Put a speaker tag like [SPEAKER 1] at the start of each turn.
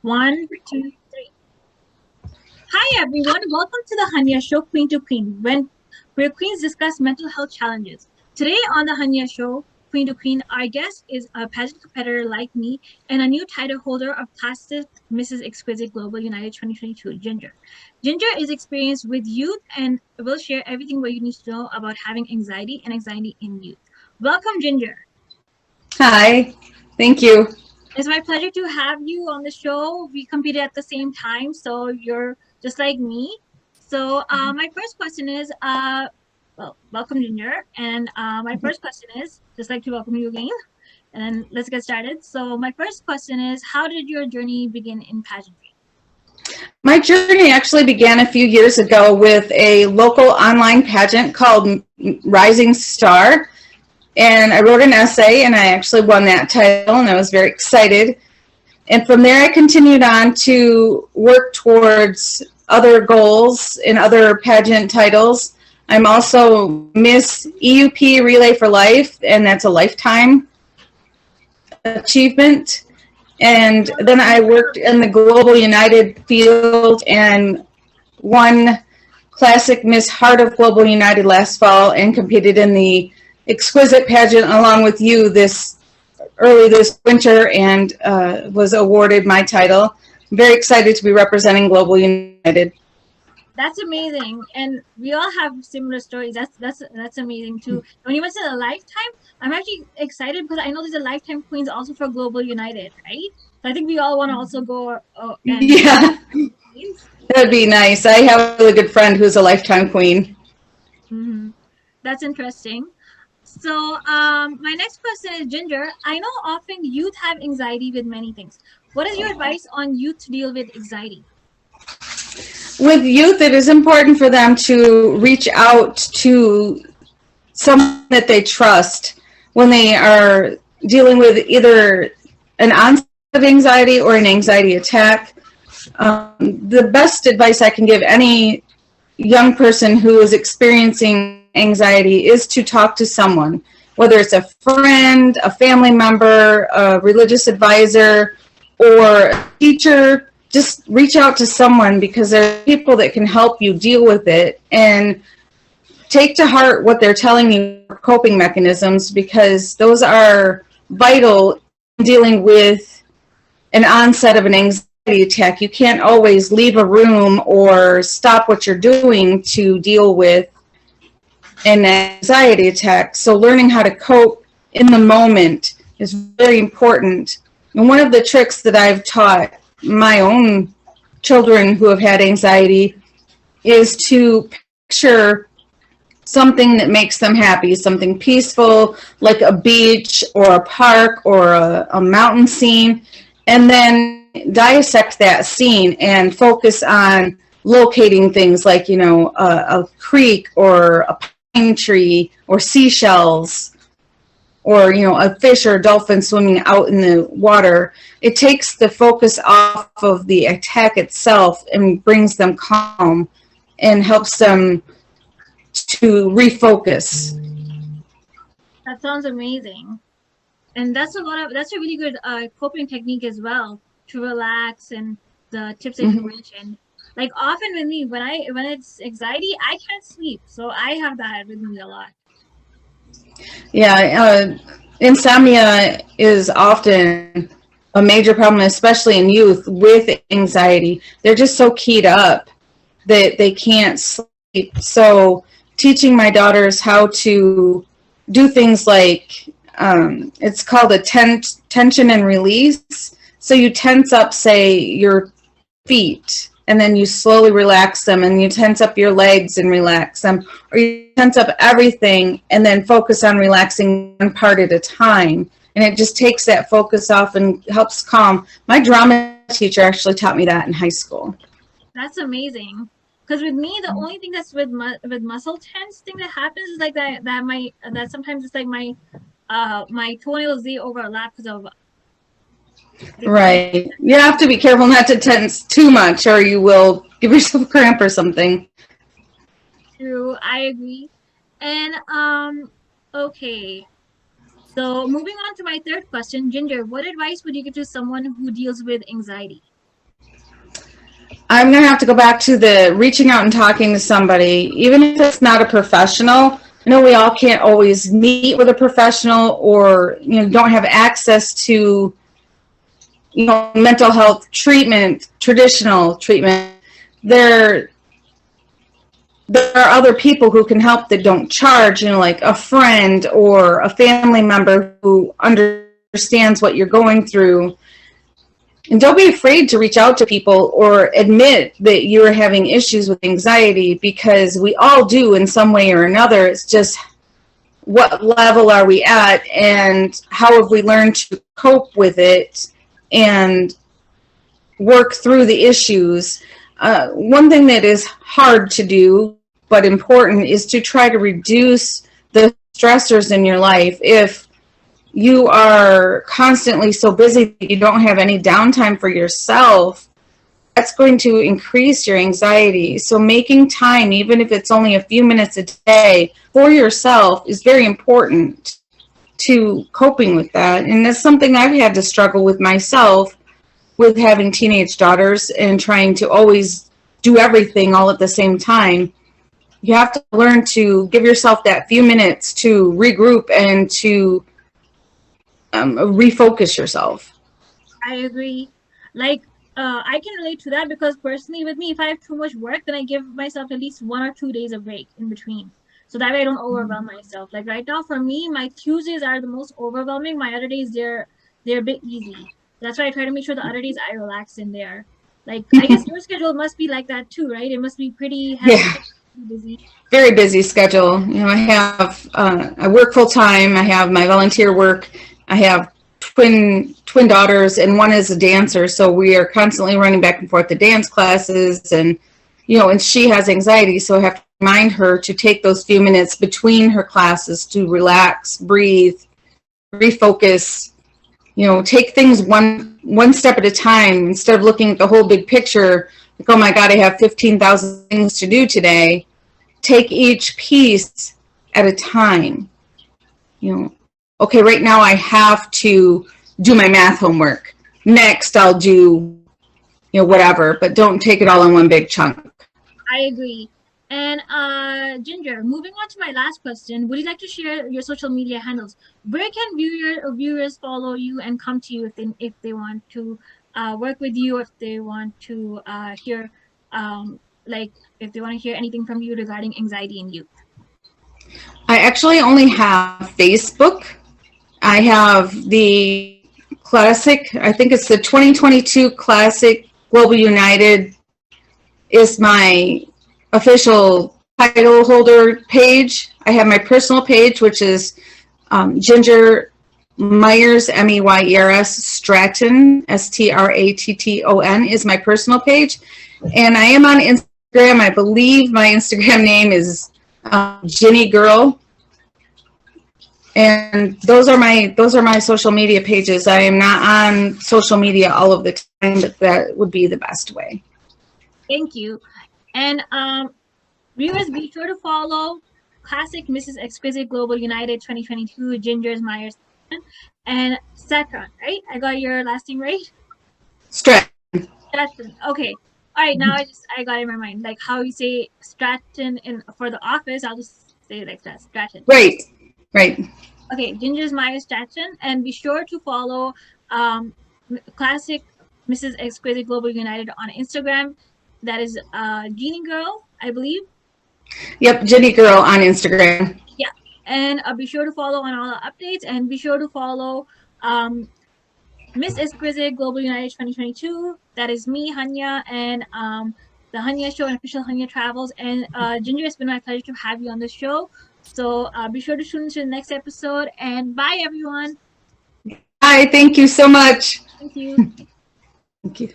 [SPEAKER 1] One, two, three. Hi everyone, welcome to the Hunyah Show, Queen to Queen, where queens discuss mental health challenges. Today on the Hunyah Show, Queen to Queen, our guest is a pageant competitor like me and a new title holder of Classic Mrs. Exquisite Global United 2022, Ginger. Ginger is experienced with youth and will share everything what you need to know about having anxiety and anxiety in youth. Welcome, Ginger.
[SPEAKER 2] Hi, thank you.
[SPEAKER 1] It's my pleasure to have you on the show. We competed at the same time, so you're just like me. So my first question is, well, welcome, Ginger. And my first question is, just like to welcome you again. And let's get started. So my first question is, how did your journey begin in pageantry?
[SPEAKER 2] My journey actually began a few years ago with a local online pageant called Rising Star. And I wrote an essay and I actually won that title and I was very excited. And from there I continued on to work towards other goals and other pageant titles. I'm also Miss EUP Relay for Life, and that's a lifetime achievement. And then I worked in the Global United field and won Classic Miss Heart of Global United last fall and competed in the Exquisite pageant along with you early this winter and was awarded my title. I'm very excited to be representing Global United.
[SPEAKER 1] That's amazing, and we all have similar stories. That's amazing too. When you mentioned a lifetime, I'm actually excited because I know there's a lifetime queens also for Global United, right? So I think we all want to also go and
[SPEAKER 2] Yeah,
[SPEAKER 1] queens.
[SPEAKER 2] that'd be nice. I have a really good friend who's a lifetime queen.
[SPEAKER 1] Mm-hmm. That's interesting. So my next question is Ginger. I know often youth have anxiety with many things. What is your advice on youth to deal with anxiety?
[SPEAKER 2] With youth, it is important for them to reach out to someone that they trust when they are dealing with either an onset of anxiety or an anxiety attack. The best advice I can give any young person who is experiencing anxiety is to talk to someone, whether it's a friend, a family member, a religious advisor, or a teacher. Just reach out to someone because there are people that can help you deal with it and take to heart what they're telling you for coping mechanisms, because those are vital in dealing with an onset of an anxiety attack. You can't always leave a room or stop what you're doing to deal with an anxiety attack. So learning how to cope in the moment is very important. And one of the tricks that I've taught my own children who have had anxiety is to picture something that makes them happy, something peaceful, like a beach or a park or a mountain scene, and then dissect that scene and focus on locating things like, a creek or a pine tree or seashells or, a fish or a dolphin swimming out in the water. It takes the focus off of the attack itself and brings them calm and helps them to refocus.
[SPEAKER 1] That sounds amazing. And that's a really good coping technique as well to relax and the tips that you
[SPEAKER 2] Mm-hmm.
[SPEAKER 1] mentioned. Like often with me when it's anxiety, I can't sleep. So I have that with me a lot.
[SPEAKER 2] Yeah, insomnia is often a major problem, especially in youth with anxiety. They're just so keyed up that they can't sleep. So teaching my daughters how to do things like it's called a tension and release. So you tense up, say, your feet, and then you slowly relax them, and you tense up your legs and relax them, or you tense up everything and then focus on relaxing one part at a time. And it just takes that focus off and helps calm. My drama teacher actually taught me that in high school.
[SPEAKER 1] That's amazing. Because with me, the only thing that's with muscle tense thing that happens is like that sometimes it's like my toenails they overlap because of they become
[SPEAKER 2] Right. You have to be careful not to tense too much or you will give yourself a cramp or something.
[SPEAKER 1] true. I agree. And okay. So moving on to my third question, Ginger, what advice would you give to someone who deals with anxiety?
[SPEAKER 2] I'm going to have to go back to the reaching out and talking to somebody, even if it's not a professional. I know we all can't always meet with a professional or, don't have access to, mental health treatment, traditional treatment. There are other people who can help that don't charge, like a friend or a family member who understands what you're going through. And don't be afraid to reach out to people or admit that you're having issues with anxiety, because we all do in some way or another. It's just what level are we at and how have we learned to cope with it and work through the issues. One thing that is hard to do but important is to try to reduce the stressors in your life. If you are constantly so busy that you don't have any downtime for yourself, that's going to increase your anxiety. So making time, even if it's only a few minutes a day, for yourself is very important to coping with that. And that's something I've had to struggle with myself, with having teenage daughters and trying to always do everything all at the same time. You have to learn to give yourself that few minutes to regroup and to refocus yourself.
[SPEAKER 1] I agree. Like, I can relate to that because personally with me, if I have too much work, then I give myself at least 1 or 2 days of break in between. So that way I don't overwhelm myself. Like right now for me, my Tuesdays are the most overwhelming. My other days, they're a bit easy. That's why I try to make sure the other days I relax in there. Like, I guess your schedule must be like that too, right? It must be pretty hectic, busy.
[SPEAKER 2] Very busy schedule. I work full time. I have my volunteer work. I have twin daughters, and one is a dancer, so we are constantly running back and forth to dance classes, and and she has anxiety, so I have to remind her to take those few minutes between her classes to relax, breathe, refocus, take things one step at a time instead of looking at the whole big picture, like, oh my God, I have 15,000 things to do today. Take each piece at a time. Okay, right now I have to do my math homework. Next, I'll do, whatever, but don't take it all in one big chunk.
[SPEAKER 1] I agree. And Ginger, moving on to my last question, would you like to share your social media handles? Where can viewers follow you and come to you if they want to work with you, if they want to hear if they want to hear anything from you regarding anxiety in youth?
[SPEAKER 2] I actually only have Facebook. I have the Classic, I think it's the 2022 Classic Global United is my official title holder page. I have my personal page, which is Ginger Myers, Meyers Stratton, Stratton is my personal page. And I am on Instagram. I believe my Instagram name is Ginny Girl. And those are my social media pages. I am not on social media all of the time, but that would be the best way.
[SPEAKER 1] Thank you. And viewers, be sure to follow Classic Mrs. Exquisite Global United 2022, Ginger's Myers, and Stratton, right? I got your last name right?
[SPEAKER 2] Stratton.
[SPEAKER 1] Okay. All right, now I got it in my mind. Like how you say Stratton for the office, I'll just say it like that, Stratton.
[SPEAKER 2] Right.
[SPEAKER 1] Okay, Ginger's Myers Stratton, and be sure to follow Classic Mrs. Exquisite Global United on Instagram. That is Jeannie Girl, I believe.
[SPEAKER 2] Yep, Ginny Girl on Instagram.
[SPEAKER 1] Yeah, and be sure to follow on all the updates, and be sure to follow Miss Exquisite Global United 2022. That is me, Hunyah, and the Hunyah Show and Official Hunyah Travels. And Ginger, it's been my pleasure to have you on the show. So be sure to tune into the next episode. And bye, everyone.
[SPEAKER 2] Bye. Thank you so much.
[SPEAKER 1] Thank you.
[SPEAKER 2] Thank you.